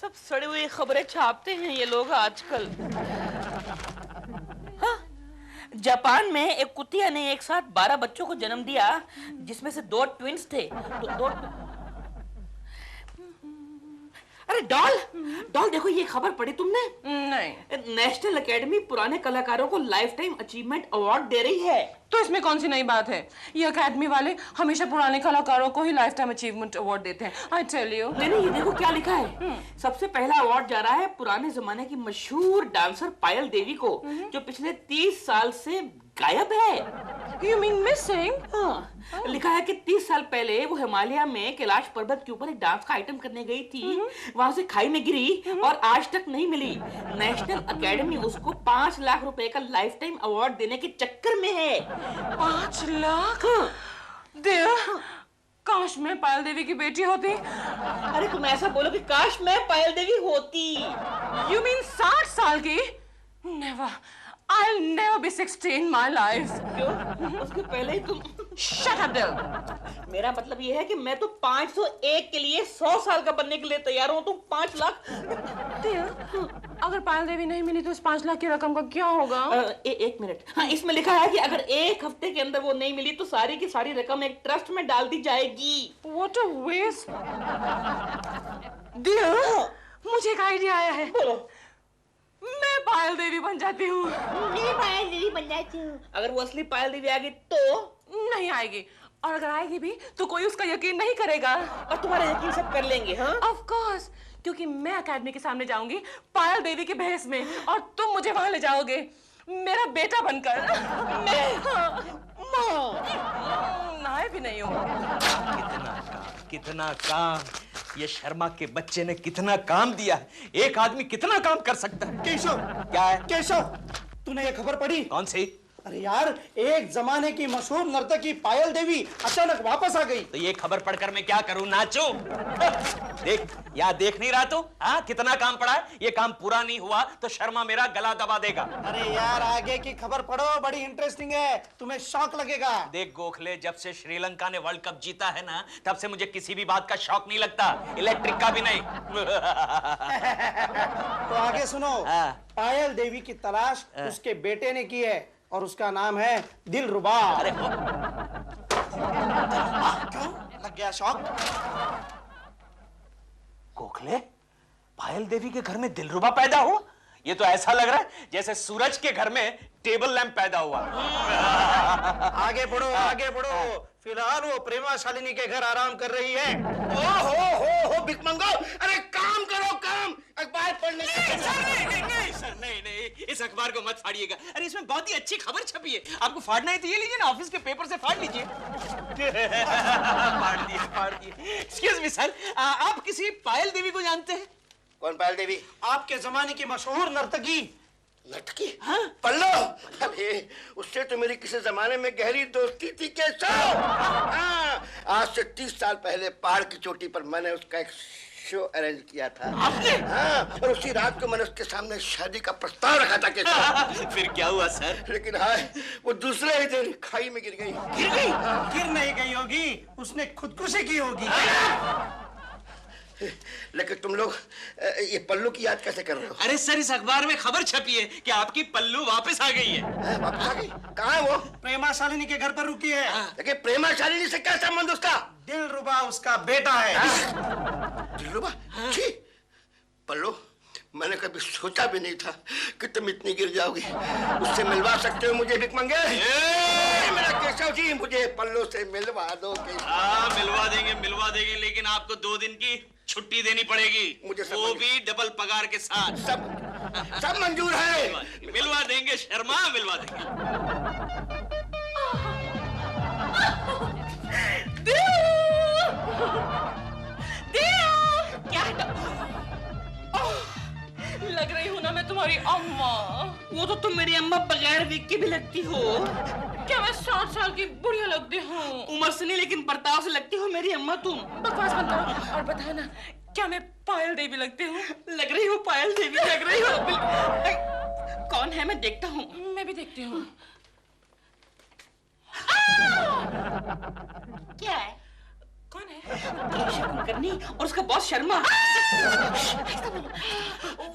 सब सड़ी हुई खबरें छापते हैं ये लोग आजकल। हाँ? जापान में एक कुतिया ने एक साथ 12 बच्चों को जन्म दिया, जिसमें से 2 ट्विंस थे। तो 2 अरे डॉल डॉल देखो, ये खबर पढ़ी तुमने? नहीं। नेशनल एकेडमी पुराने कलाकारों को लाइफ टाइम अचीवमेंट अवार्ड दे रही है। तो इसमें कौन सी नई बात है? ये अकेडमी वाले हमेशा पुराने कलाकारों को ही लाइफ टाइम अचीवमेंट अवार्ड देते हैं। I tell you. नहीं, ये देखो क्या लिखा है। सबसे पहला अवार्ड जा रहा है पुराने जमाने की मशहूर डांसर पायल देवी को, जो पिछले 30 साल से गायब है। You mean missing? हाँ, लिखा है कि 30 साल पहले वो हिमालय में कैलाश पर्वत के ऊपर एक डांस का आइटम करने गई थी। वहां से खाई में गिरी और आज तक नहीं मिली। नेशनल एकेडमी उसको 5 लाख रुपए का लाइफ टाइम अवार्ड देने के चक्कर में है। 5 लाख? देव, काश मैं पायल देवी की बेटी होती। अरे तुम ऐसा बोलो कि काश मैं पायल देवी होती। You mean 60 साल की? Never. I'll never be 60 in my life. क्यों? उसके पहले ही तुम। Shut up, Dil. मेरा मतलब ये है कि मैं तो 501 के लिए 100 साल का बनने के लिए तैयार हूँ। तुम 5 लाख। दिल, अगर पायल देवी नहीं मिली तो इस 5 लाख की रकम का क्या होगा? एक मिनट। हाँ, इसमें लिखा है कि अगर 1 हफ्ते के अंदर वो नहीं मिली तो सारी की सारी रकम एक ट्रस्ट में डाल दी जाएगी। What a waste. दिल, मुझे एक आइडिया आया है। बोलो। मैं पायल देवी बन जाती हूँ। मैं पायल देवी बन जाती हूँ। अगर वो असली पायल देवी आ गई तो? नहीं आएगी, और अगर आएगी भी तो कोई उसका यकीन नहीं करेगा। और तुम्हारा यकीन सब कर लेंगे? हाँ, ऑफ कोर्स, क्योंकि मैं अकेडमी के सामने जाऊंगी पायल देवी के भेष में, और तुम मुझे वहां ले जाओगे मेरा बेटा बनकर। मैं भी नहीं हूँ। कितना काम ये शर्मा के बच्चे ने कितना काम दिया है। एक आदमी कितना काम कर सकता है। केशव, क्या है? केशव, तूने ये खबर पढ़ी? कौन सी? अरे यार, एक जमाने की मशहूर नर्तकी पायल देवी अचानक वापस आ गई। तो ये खबर पढ़कर मैं क्या करूं? नाचूं? देख, यहाँ देख नहीं रहा तू? हाँ, कितना काम पड़ा है। ये काम पूरा नहीं हुआ तो शर्मा मेरा गला दबा देगा। अरे यार, आगे की खबर पढ़ो, बड़ी इंटरेस्टिंग है, तुम्हें शौक लगेगा। देख गोखले, जब से श्रीलंका ने वर्ल्ड कप जीता है ना, तब से मुझे किसी भी बात का शौक नहीं लगता, इलेक्ट्रिक का भी नहीं। तो आगे सुनो। पायल देवी की तलाश उसके बेटे ने की है और उसका नाम है दिलरुबा। अरे क्यों लग गया शौक? गोखले, पायल देवी के घर में दिलरुबा पैदा हुआ? ये तो ऐसा लग रहा है जैसे सूरज के घर में टेबल लैंप पैदा हुआ। आगे बढ़ो, आगे बढ़ो। फिलहाल वो प्रेमा शालिनी के घर आराम कर रही है। हो भिकमंगो, अरे काम करो, काम। अखबार पढ़ने नहीं, इस अखबार को मत फाड़िएगा। अरे इसमें बहुत ही अच्छी खबर छपी है। आपको फाड़ना है तो ये लीजिए ना, ऑफिस के पेपर से फाड़ लीजिए। फाड़ दिए। एक्सक्यूज मी सर, आप किसी पायल देवी को जानते हैं? कौन पायल देवी? आपके जमाने की मशहूर नर्तकी। लटकी? हाँ? पल्लो? अरे उससे तो मेरी किसी जमाने में गहरी दोस्ती थी। कैसा? हाँ, आज से 30 साल पहले पहाड़ की चोटी पर मैंने उसका एक शो अरेंज किया था। आपने? हाँ, और उसी रात को मैंने उसके सामने शादी का प्रस्ताव रखा था। कैसा? फिर क्या हुआ सर? लेकिन हाय, वो दूसरे ही दिन खाई में गिर गई। गिर गई? गिर नहीं गई होगी, उसने खुदकुशी की होगी। लेकिन तुम लोग ये पल्लू की याद कैसे कर रहे हो? अरे सर, इस अखबार में खबर छपी है कि आपकी पल्लू वापस आ गई है। वापस आ गई? कहाँ है वो? प्रेमा शालिनी के घर पर रुकी है। लेकिन प्रेमा शालिनी से क्या संबंध उसका? दिलरुबा उसका बेटा है। दिलरुबा? छी! पल्लू, मैंने कभी सोचा भी नहीं था कि तुम इतनी गिर जाओगी। उससे मिलवा सकते हो मुझे भिकमंगे? मेरा केशव जी, मुझे पल्लू से मिलवा दो। हाँ, मिलवा देंगे, लेकिन आपको 2 दिन की छुट्टी देनी पड़ेगी। मुझे वो भी डबल पगार के साथ। सब मंजूर है। मिलवा देंगे शर्मा, मिलवा देंगे। क्या लग रही हूँ ना मैं तुम्हारी अम्मा? वो तो तुम मेरी अम्मा बगैर विग के भी लगती हो। क्या मैं 60 साल की बुढ़िया लगती हूँ? उम्र से नहीं, लेकिन बर्ताव से लगती हो मेरी अम्मा तुम। बकवास बंद करो और बताओ ना, क्या मैं पायल देवी लगती हूँ? लग रही हो पायल देवी, लग रही हो। कौन है? मैं देखता हूँ। मैं भी देखती हूँ। क्या है? कौन है? केशव कुलकर्णी और उसका बॉस शर्मा।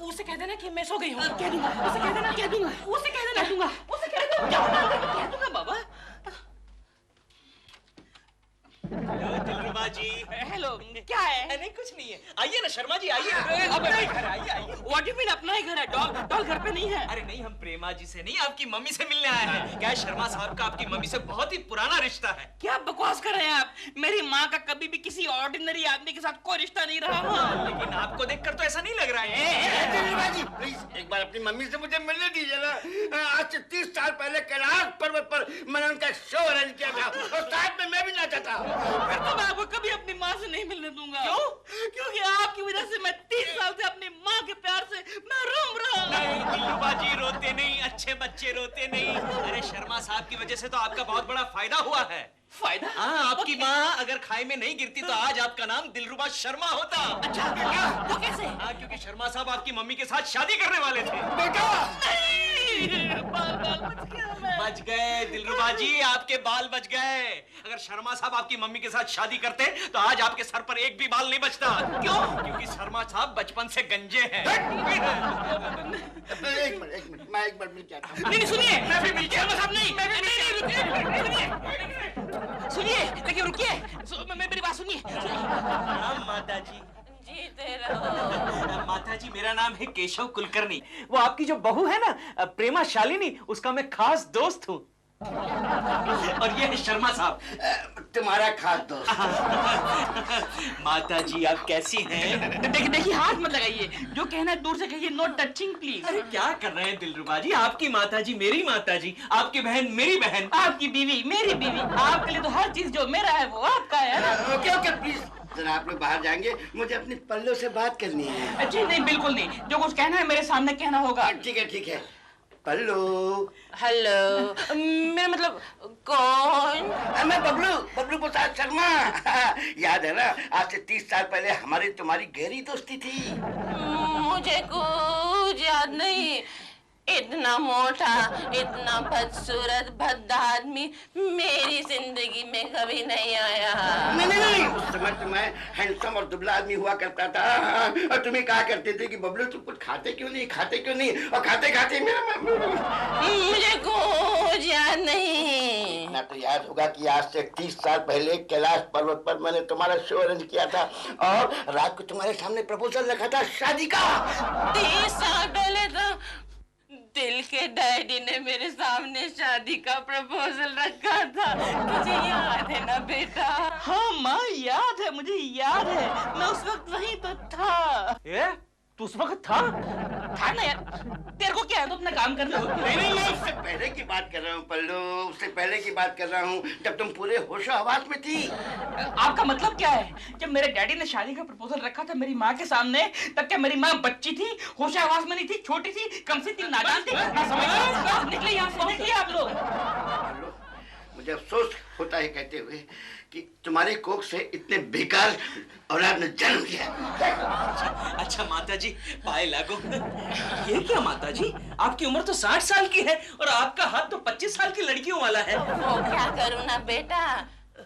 उसे कह देना कि मैं सो गई हूँ। कह दूंगा, उसे कह देना, कह दूंगा, उसे कह देना, कह दूंगा, उसे कह देना। कह दूंगा बाबा। दिलरुबा जी। हेलो, क्या है? नहीं कुछ नहीं है, आइए ना शर्मा जी, आइए। अपना ही घर है, आइए। What do you mean अपना ही घर है? डॉल घर पे नहीं है। अरे नहीं, हम प्रेमा जी से नहीं, आपकी मम्मी से मिलने आए हैं। क्या है, शर्मा साहब का आपकी मम्मी से बहुत ही पुराना रिश्ता है। क्या बकवास कर रहे हैं आप? मेरी माँ का कभी भी किसी ऑर्डिनरी आदमी के साथ कोई रिश्ता नहीं रहा। लेकिन आपको देखकर तो ऐसा नहीं लग रहा है। दिलरुबा जी प्लीज एक बार अपनी मम्मी से मुझे मिलने दीजिए ना। आज से 30 साल पहले कैलाश पर्वत पर मैंने उनका शो अरेंज किया था और साथ में मैं भी नाचा था। फिर तो मैं आपको कभी अपनी माँ से नहीं मिलने दूंगा। क्यों? क्योंकि आपकी वजह से मैं 30 साल से अपनी माँ के प्यार से महरूम रहा। नहीं दिलरुबा जी, रोते नहीं, अच्छे बच्चे रोते नहीं। अरे शर्मा साहब की वजह से तो आपका बहुत बड़ा फायदा हुआ है। फायदा? हाँ, आपकी माँ अगर खाई में नहीं गिरती तो आज आपका नाम दिलरुबा शर्मा होता। अच्छा, वो कैसे? हाँ, क्योंकि शर्मा साहब आपकी मम्मी के साथ शादी करने वाले थे। बेटा बाल बच गया मैं। बच गए दिलरुबा जी, आपके बाल बच गए। अगर शर्मा साहब आपकी मम्मी के साथ शादी करते तो आज आपके सर पर एक भी बाल नहीं बचता। क्यों? क्योंकि शर्मा साहब बचपन से गंजे हैं। एक मिनट मैं एक बार मिल के आता हूँ। नहीं सुनिए, मैं भी मिल शर्मा साहब नहीं, सुनिए, लेकिन रुकिए, मेरी बात सुनिए। प्रणाम माता जी। जीते रहो। माता जी, मेरा नाम है केशव कुलकर्णी। वो आपकी जो बहू है ना, प्रेमा शालिनी, उसका मैं खास दोस्त हूँ। और ये है शर्मा साहब, तुम्हारा खास दोस्त। माता जी आप कैसी हैं? देखिए हाथ मत लगाइए, जो कहना है दूर से कहिए, नो टचिंग प्लीज। अरे क्या कर रहे हैं दिलरुबा जी? आपकी माता जी मेरी माता जी, आपकी बहन मेरी बहन। आपकी बीवी मेरी बीवी, आपके लिए तो हर चीज जो मेरा है वो आपका है ना। ओके ओके प्लीज जरा आप लोग बाहर जाएंगे, मुझे अपनी पल्लो से बात करनी है। जी नहीं, बिल्कुल नहीं, जो कुछ कहना है मेरे सामने कहना होगा। ठीक है ठीक है। पल्लो। हेलो, मेरा मतलब कौन? मैं बबलू बबलू प्रसाद शर्मा। याद है ना, आज से 30 साल पहले हमारी तुम्हारी गहरी दोस्ती थी। मुझे कुछ याद नहीं। इतना मोटा, इतना बदसूरत, भद्दा आदमी मेरी जिंदगी में कभी नहीं आया। नहीं उस समय तो मैं हैंडसम और दुबला आदमी हुआ करता था और तुम्हें कहा करते थे कि बबलू तुम कुछ खाते क्यों नहीं, और खाते खाते मेरा मुझे कुछ याद नहीं। ना तो याद होगा कि आज से 30 साल पहले कैलाश पर्वत पर मैंने तुम्हारा शो अरेंज किया था और रात को तुम्हारे सामने प्रपोजल रखा था शादी का। 30 साल पहले तो दिल के डैडी ने मेरे सामने शादी का प्रपोजल रखा था। तुझे याद है ना बेटा? हाँ माँ, याद है, मुझे याद है, मैं उस वक्त वहीं तो था। तू उस वक्त था ना यार, तेरे को क्या है, तो अपना काम कर लो। नहीं मैं उससे पहले की बात कर रहा हूँ पल्लू, उससे पहले की बात कर रहा हूँ जब तुम पूरे होशो हवास में थी। आपका मतलब क्या है? जब मेरे डैडी ने शादी का प्रपोजल रखा था मेरी माँ के सामने, तब क्या मेरी माँ बच्ची थी, होशो हवास में नहीं थी, छोटी थी, कम से थी, नादान थी? मैं समझ निकले यहाँ से, निकले आप लोग। मुझे अफसोस होता है कहते हुए कि तुम्हारे कोख से इतने बेकार औलाद ने जन्म लिया। अच्छा माता जी, पाए लागो। ये क्या माता जी, आपकी उम्र तो 60 साल की है और आपका हाथ तो 25 साल की लड़कियों वाला है। वो क्या करूँ ना बेटा,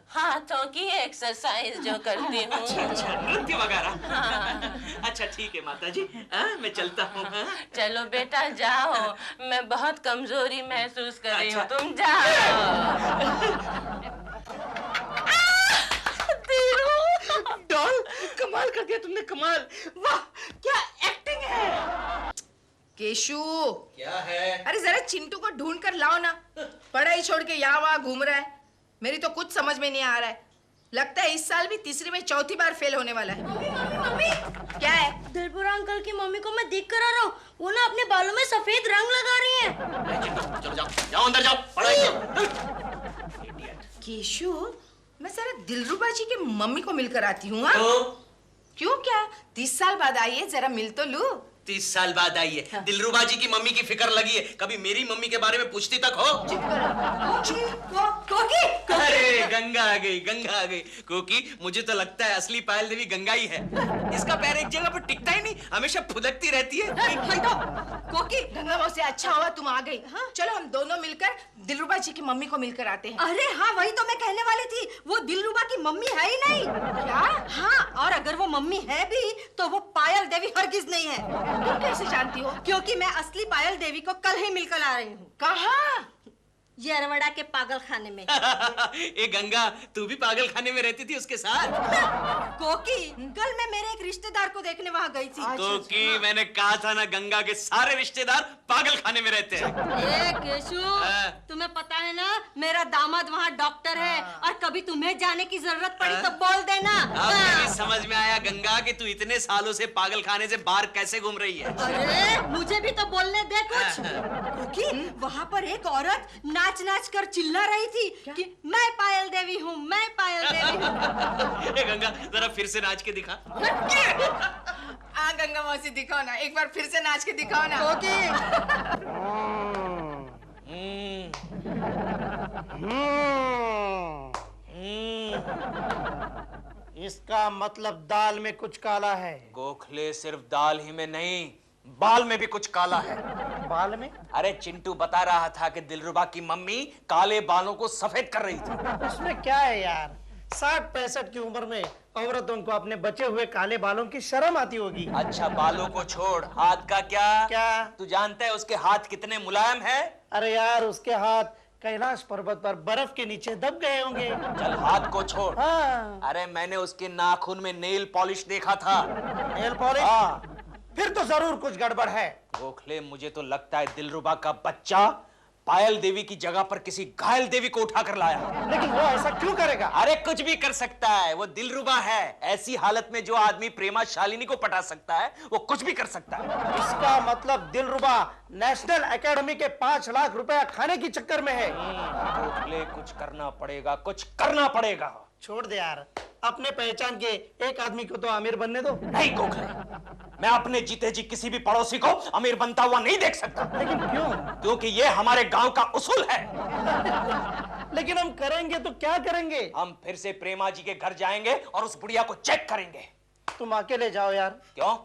हाथों की एक्सरसाइज जो करती हूँ। अच्छा, नृत्य वगैरह। हाँ। अच्छा ठीक है माता जी, मैं चलता हूँ। चलो बेटा जाओ, मैं बहुत कमजोरी महसूस कर रही हूँ, अच्छा। तुम जाओ। डॉल, कमाल कर दिया तुमने, कमाल, वाह क्या एक्टिंग है। केशु, क्या है? अरे जरा चिंटू को ढूंढ कर लाओ ना, पढ़ाई छोड़ के यहाँ वहाँ घूम रहा है। मेरी तो कुछ समझ में नहीं आ रहा है, लगता है इस साल भी तीसरी में चौथी बार फेल होने वाला है। मम्मी, क्या है? दिलपुरा अंकल की मम्मी को मैं देख कर आ रहा हूँ, वो ना अपने बालों में सफेद रंग लगा रही हैं। चलो जाओ अंदर जाओ, पढ़ाई करो। केशु, मैं जरा दिलरुबा जी की मम्मी को मिलकर आती हूँ। हाँ? तो? क्यों, क्या 30 साल बाद आई है, जरा मिल तो लूं। 30 साल बाद आई है। दिलरुबा जी की मम्मी की फिक्र लगी है, कभी मेरी मम्मी के बारे में पूछती तक हो? अरे गंगा आ गई, गंगा आ गई। कोकी, मुझे तो लगता है असली पायल देवी गंगा ही है। इसका पैर एक जगह पर टिकता ही नहीं, हमेशा फुदकती रहती है। कोकी, गंगा मौसी अच्छा हुआ तुम आ गई। चलो हम दोनों मिलकर दिलरुबा जी की मम्मी को मिलकर आते हैं। अरे हाँ, वही तो मैं कहने वाली थी, वो दिलरुबा की मम्मी है ही नहीं। क्या? हाँ, और अगर वो मम्मी है भी तो वो पायल देवी हरगिज नहीं है। तुम कैसे जानती हो? क्योंकि मैं असली पायल देवी को कल ही मिलकर आ रही हूँ। कहाँ? ये अरवड़ा के पागल खाने में। ए गंगा, तू भी पागल खाने में रहती थी उसके साथ? कोकी, कल मैं मेरे एक रिश्तेदार को देखने वहाँ गई थी। कोकी, मैंने कहा था ना, गंगा के सारे रिश्तेदार पागल खाने में रहते हैं। ए केशु, तुम्हें पता है ना, मेरा दामाद वहाँ डॉक्टर है, और कभी तुम्हें जाने की जरूरत पड़ी तो बोल देना। अब मेरी समझ में आया गंगा कि तू इतने सालों से पागल खाने से बाहर कैसे घूम रही है। अरे मुझे भी तो बोलने दे कुछ। क्योंकि वहाँ पर एक औरत नाच नाच कर चिल्ला रही थी कि मैं पायल देवी हूँ, मैं पायल देवी हूँ। ए गंगा, जरा फिर से नाच के दिखा। गंगा मौसी दिखाओ ना, एक बार फिर से नाच के दिखाओ ना। इसका मतलब दाल में कुछ काला है। गोखले, सिर्फ दाल ही में नहीं, बाल में भी कुछ काला है। बाल में? अरे चिंटू बता रहा था कि दिलरुबा की मम्मी काले बालों को सफेद कर रही थी। उसमें क्या है यार, 60-65 की उम्र में औरतों को अपने बचे हुए काले बालों की शर्म आती होगी। अच्छा, बालों को छोड़, हाथ का क्या? क्या? तू जानता है उसके हाथ कितने मुलायम है? अरे यार, उसके हाथ कैलाश पर्वत पर बर्फ के नीचे दब गए होंगे। चल हाथ को छोड़। हाँ। अरे मैंने उसके नाखून में नेल पॉलिश देखा था। Nail polish? हाँ। फिर तो जरूर कुछ गड़बड़ है। गोखले, मुझे तो लगता है दिलरुबा का बच्चा पायल देवी की जगह पर किसी घायल देवी को उठा कर लाया। लेकिन वो ऐसा क्यों करेगा? अरे कुछ भी कर सकता है, वो दिलरुबा है। ऐसी हालत में जो आदमी प्रेमा शालिनी को पटा सकता है, वो कुछ भी कर सकता है। इसका मतलब दिलरुबा नेशनल एकेडमी के 5 लाख रुपया खाने की चक्कर में है। गोखले, कुछ करना पड़ेगा, कुछ करना पड़ेगा। छोड़ दे यार, अपने पहचान के एक आदमी को तो अमीर बनने दो। नहीं गोखले, मैं अपने जीते जी किसी भी पड़ोसी को अमीर बनता हुआ नहीं देख सकता। लेकिन क्यों? क्योंकि ये हमारे गांव का उसूल है। लेकिन हम करेंगे तो क्या करेंगे? हम फिर से प्रेमा जी के घर जाएंगे और उस बुढ़िया को चेक करेंगे। तुम अकेले जाओ यार। क्यों?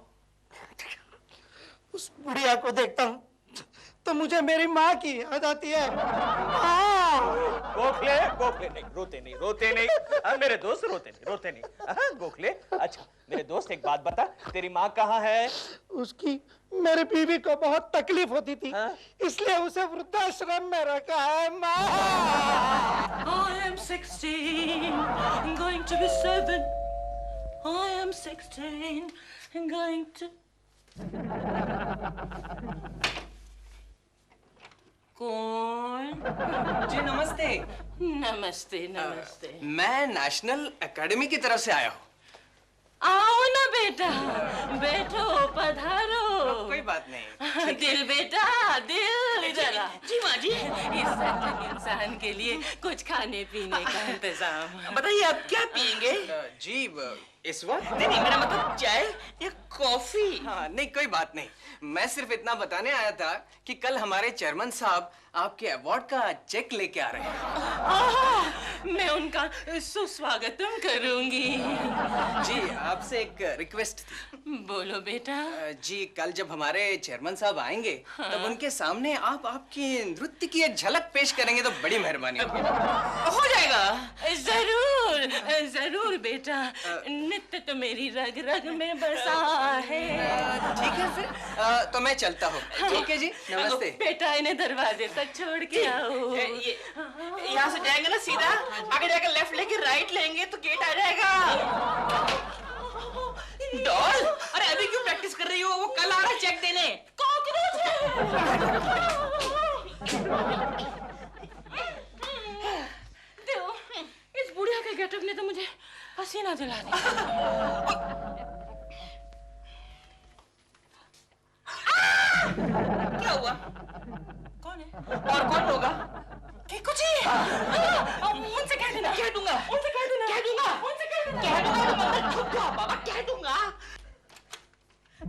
उस बुढ़िया को देखता हूँ तो मुझे मेरी माँ की याद आती है। गोखले, गोखले नहीं, रोते नहीं, रोते नहीं। मेरे दोस्त रोते नहीं, रोते नहीं। गोखले, अच्छा मेरे दोस्त एक बात बता, तेरी माँ कहाँ है? उसकी मेरी बीवी को बहुत तकलीफ होती थी, इसलिए उसे वृद्धाश्रम में रखा है। माँ। I am 16, I'm going to be 7. I am 16, I'm going to... कौन? जी नमस्ते। नमस्ते नमस्ते। मैं नेशनल एकेडमी की तरफ से आया हूँ। आओ ना बेटा, बैठो, पधारो। कोई बात नहीं। दिल बेटा, दिल इधर आ। जी माँ जी। इस सज्जन इंसान के लिए कुछ खाने पीने का इंतजाम। बताइए आप क्या पियेंगे? जी इस वक्त? नहीं नहीं, मेरा मतलब चाय या कॉफी? हाँ नहीं, कोई बात नहीं। मैं सिर्फ इतना बताने आया था कि कल हमारे चेयरमैन साहब आपके अवार्ड का चेक लेके आ रहे हैं। मैं उनका सुस्वागतम करूंगी। जी आपसे एक रिक्वेस्ट थी। बोलो बेटा। जी कल जब हमारे चेयरमैन साहब आएंगे तब उनके सामने आप आपकी नृत्य की एक झलक पेश करेंगे तो बड़ी मेहरबानी होगी। हो जाएगा। जरूर जरूर बेटा, नृत्य तो मेरी रग रग में बसा है। ठीक है फिर तो मैं चलता हूँ। ठीक है जी, नमस्ते। बेटा इन्हें दरवाजे तक छोड़ के आओ। यहाँ से जाएंगे ना सीधा, आगे जाकर लेफ्ट लेके राइट लेंगे तो गेट आ जाएगा। डॉल, अरे अभी क्यों प्रैक्टिस कर रही हो? वो कल आ रहा है चेक देने। देखो, इस बुढ़िया के गेटअप ने तो मुझे पसीना दिला दिया। क्या हुआ? कौन है? और कौन होगा? कि कुछ ही उनसे कह देना। कह दूंगा। उनसे कह देना। कह दूंगा। उनसे कह देना। कह दूंगा तो मतलब छुप जाओ बाबा, कह दूंगा।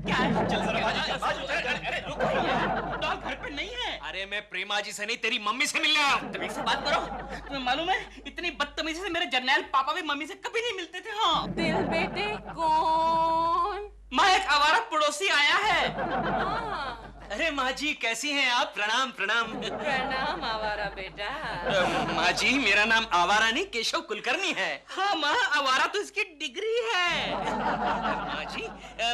क्या है? चल जरा बाजू चल, बाजू चल। अरे रुको यार, डॉल घर पे नहीं है। अरे मैं प्रेमा जी से नहीं, तेरी मम्मी से मिलने आया हूँ। तमीज से बात करो। तुम्हें मालूम है इतनी बदतमीजी से मेरे जर्नैल पापा भी मम्मी से कभी नहीं मिलते थे। हाँ, दिल बेटे कौन? माँ एक आवारा पड़ोसी आया है। हाँ, अरे माँ जी कैसी हैं आप? प्रणाम प्रणाम। प्रणाम आवारा बेटा। माँ जी मेरा नाम आवारा नहीं केशव कुलकर्णी है। हाँ माँ, आवारा तो इसकी डिग्री है। माँ जी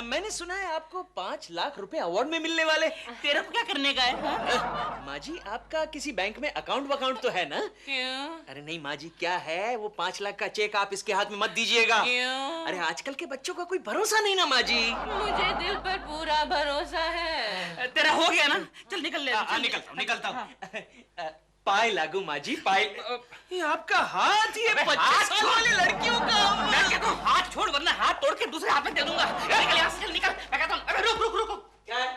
मैंने सुना है आपको 5 लाख रुपए अवार्ड में मिलने वाले। तेरे को क्या करने का है? हाँ? माँ जी आपका किसी बैंक में अकाउंट तो है ना? क्यों? अरे नहीं माँ जी, क्या है वो 5 लाख का चेक आप इसके हाथ में मत दीजिएगा। क्यों? अरे आजकल के बच्चों का कोई भरोसा नहीं ना माँ जी। मुझे दिल पर पूरा भरोसा है। तेरा हो गया ना? चल निकल ले। निकलता हूँ। पाए लागू माँ जी, पाए। ये आपका हाथ, ये 25 साल वाली लड़कियों का। मैं कहता हूँ हाथ छोड़, वरना हाथ तोड़ के दूसरे हाथ में दे दूंगा। निकल यहाँ से, चल निकल। मैं कहता हूँ अबे रुक। क्या है?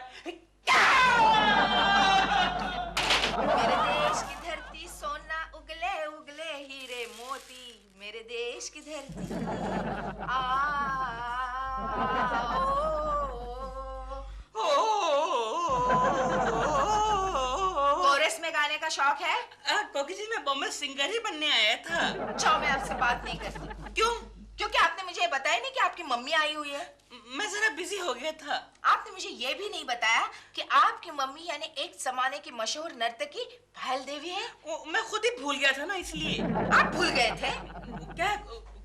मेरे देश की धरती सोना उगले उगले हीरे मोती, मेरे देश की धरती कोरस में गाने का शौक है? कोकी जी मैं बॉम्बे सिंगर ही बनने आया था। जाओ, मैं आपसे बात नहीं करती। क्यों? क्योंकि आपने मुझे ये बताया नहीं कि आपकी मम्मी आई हुई है। मैं जरा बिजी हो गया था। आपने मुझे ये भी नहीं बताया कि आपकी मम्मी यानी एक जमाने की मशहूर नर्तकी पायल देवी है। मैं खुद ही भूल गया था ना, इसलिए। आप भूल गए थे? क्या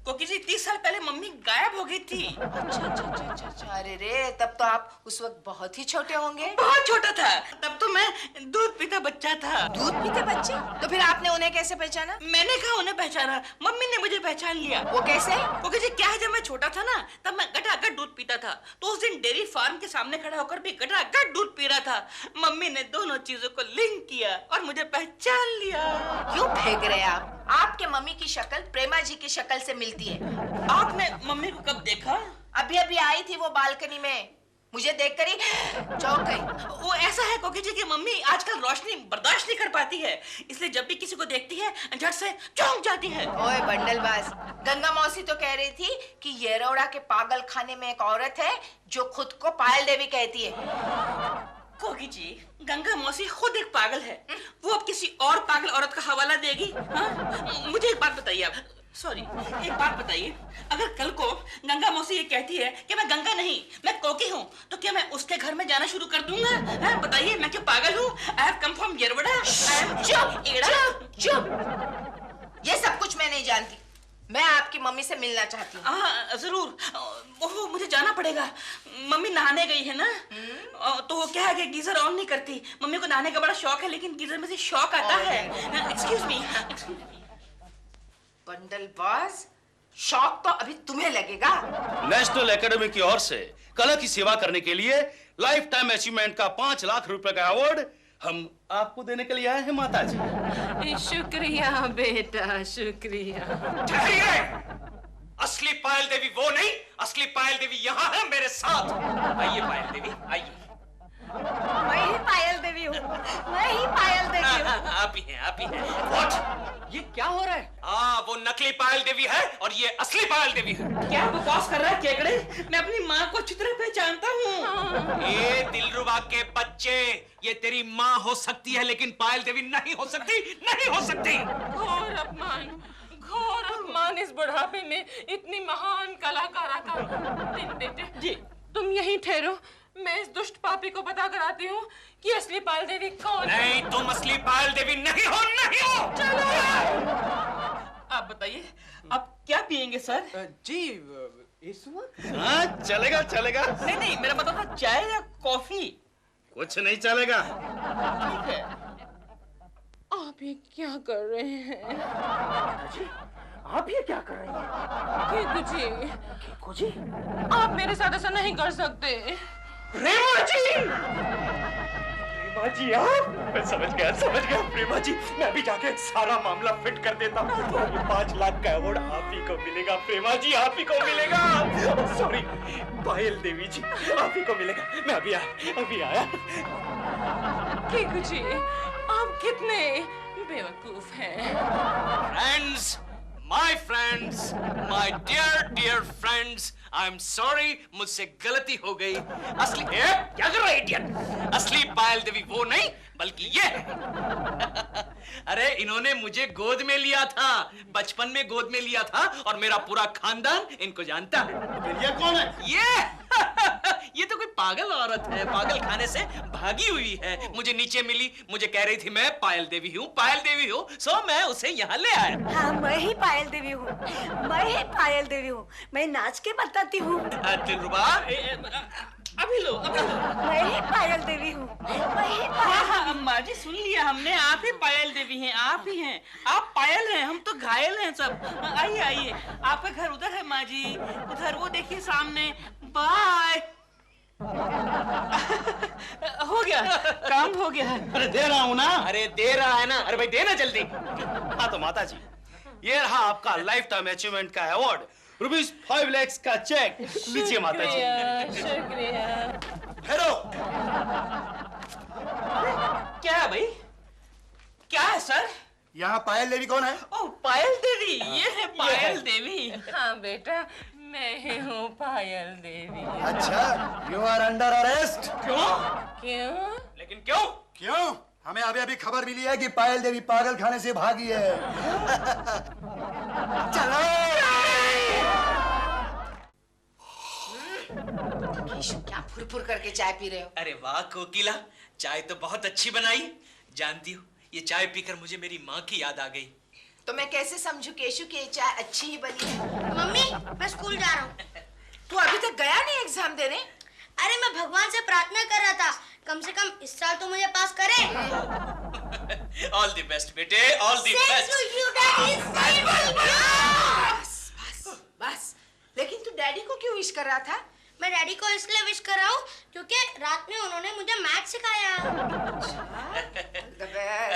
कोकी जी 30 साल पहले मम्मी गायब हो गई थी। अच्छा। अरे रे, तब तो आप उस वक्त बहुत ही छोटे होंगे। बहुत छोटा था, तब तो मैं दूध पीता बच्चा था। दूध पीते बच्चे? तो फिर आपने उन्हें कैसे पहचाना? मैंने कहा उन्हें पहचाना, मम्मी ने मुझे पहचान लिया। वो कैसे? क्योंकि जी क्या है, जब मैं छोटा था ना तब मैं गटागट दूध पीता था, तो उस दिन डेयरी फार्म के सामने खड़ा होकर भी गटागट दूध पी रहा था। मम्मी ने दोनों चीजों को लिंक किया और मुझे पहचान लिया। क्यों फेंक रहे आप? आपके मम्मी की शक्ल प्रेमा जी की शक्ल से मिलती है। आपने मम्मी को कब देखा? अभी आई थी वो बालकनी में, मुझे देखकर ही चौंक गई। वो ऐसा है कोकी जी की मम्मी आजकल रोशनी बर्दाश्त नहीं कर पाती है, इसलिए जब भी किसी को देखती है झट से चौंक जाती है। ओए बंडलबाज, गंगा मौसी तो कह रही थी कि येरौड़ा के पागल खाने में एक औरत है जो खुद को पायल देवी कहती है। कोकी जी, गंगा मौसी खुद एक पागल है, वो अब किसी और पागल औरत का हवाला देगी? हाँ? मुझे एक बात बताइए आप, एक बात बताइए, अगर कल को गंगा मौसी ये कहती है कि मैं गंगा नहीं मैं कोकी हूँ, तो क्या मैं उसके घर में जाना शुरू कर दूंगा? बताइए, मैं क्या पागल हूँ? I have come from Yerwada. चुप। ये सब कुछ मैं नहीं जानती, मैं आपकी मम्मी से मिलना चाहती हूँ। हाँ जरूर। ओह मुझे जाना पड़ेगा, मम्मी नहाने गई है ना। तो वो क्या है कि गीजर ऑन नहीं करती। मम्मी को नहाने का बड़ा शौक है, लेकिन गीजर में से शौक आता है। Excuse me. बंडलबाज, शौक तो अभी तुम्हें लगेगा। नेशनल एकेडमी की ओर से कला की सेवा करने के लिए लाइफ टाइम अचीवमेंट का 5 लाख रुपए का अवार्ड हम आपको देने के लिए आए हैं माता जी। शुक्रिया बेटा, शुक्रिया। असली पायल देवी वो नहीं, असली पायल देवी यहाँ है मेरे साथ। आइए पायल देवी, आइए। मैं ही पायल देवी हूँ, मैं ही पायल देवी हूँ। आप ही हैं। What? ये क्या हो रहा है? वो नकली पायल देवी है और ये असली पायल देवी है। क्या बकवास कर रहा है केकड़े? मैं अपनी माँ को अच्छी तरह पहचानता हूँ। ये दिलरुबा के बच्चे, ये तेरी माँ हो सकती है लेकिन पायल देवी नहीं हो सकती, नहीं हो सकती। घोर अपमान, घोर अपमान इस बुढ़ापे में इतनी महान कलाकारा का। बेटे जी तुम यहीं ठहरो, मैं इस दुष्ट पापी को बता कर आती हूँ कि असली पायल देवी कौन है। नहीं, तुम असली पायल देवी नहीं हो, नहीं हो। चलो। आप बताइए, आप क्या पियेंगे सर? जी इस वक्त हाँ चलेगा। नहीं, मेरा मतलब था चाय या कॉफी? कुछ नहीं चलेगा। ठीक है। आप ये क्या कर रहे हैं? आप ये क्या कर रही हैं? केकू जी, आप मेरे साथ ऐसा नहीं कर सकते। प्रेमा जी आप? मैं समझ गया प्रेमा जी, मैं अभी जाके सारा मामला फिट कर देता हूँ। ये 5 लाख का अवार्ड आप ही को मिलेगा प्रेमा जी, आप ही को मिलेगा। सॉरी पायल देवी जी, आप ही को मिलेगा। मैं अभी आया। केकू जी, आप कितने बेवकूफ हैं। Friends, my friends, my dear friends, I am sorry, मुझसे गलती हो गई। असली क्या कर रहा है इडियट? असली पायल देवी वो नहीं बल्कि ये है। अरे इन्होंने मुझे गोद में लिया था, बचपन में गोद में लिया था, और मेरा पूरा खानदान इनको जानता है। ये कौन है? ये तो कोई पागल औरत है, पागल खाने से भागी हुई है। मुझे नीचे मिली, मुझे कह रही थी मैं पायल देवी हूँ, पायल देवी हूँ, सो मैं उसे यहाँ ले आया। हाँ, मैं ही पायल देवी हूँ, मैं ही पायल देवी हूँ। मैं नाच के बताती हूँ। दिलरुबा, अभी लो। मैं ही पायल देवी हूँ, मैं ही हाँ हाँ अम्मा जी, सुन लिया हमने, आप ही पायल देवी हैं, आप ही हैं, आप पायल हैं, हम तो घायल हैं सब। आइए आइए, आपका घर उधर है माँ जी, उधर वो देखिए सामने। बाय। हो गया, काम हो गया। अरे दे रहा हूँ ना। अरे दे रहा है ना, अरे भाई देना जल्दी। हाँ तो माता जी, ये रहा आपका लाइफ टाइम अचीवमेंट का अवार्ड, ₹5 लाख का चेक। लीजिए माता जी। शुक्रिया। हेलो, क्या है भाई? क्या है सर? यहाँ पायल देवी कौन है? ओह पायल देवी, ये है पायल देवी। हाँ बेटा, मैं ही हूँ पायल देवी। अच्छा, यू आर अंडर अरेस्ट। क्यों? क्यों? लेकिन क्यों? क्यों? हमें अभी खबर मिली है कि पायल देवी पागल खाने से भागी है। चलो। केशव, क्या फुर करके चाय पी रहे हो? अरे वाह कोकिला, चाय तो बहुत अच्छी बनाई। जानती हो, ये चाय पीकर मुझे मेरी माँ की याद आ गई। तो मैं कैसे समझू केशव कि ये चाय अच्छी ही बनी है? मम्मी, मैं स्कूल जा रहा हूँ। तू अभी तक गया नहीं एग्जाम देने? अरे मैं भगवान से प्रार्थना कर रहा था, कम से कम इस साल तो मुझे पास करे। ऑल द बेस्ट बेटे, ऑल द बेस्ट। बस, लेकिन तू डैडी को क्यों विश कर रहा था? मैं डैडी को इसलिए विश कर रहा हूँ क्योंकि रात में उन्होंने मुझे मैथ सिखाया।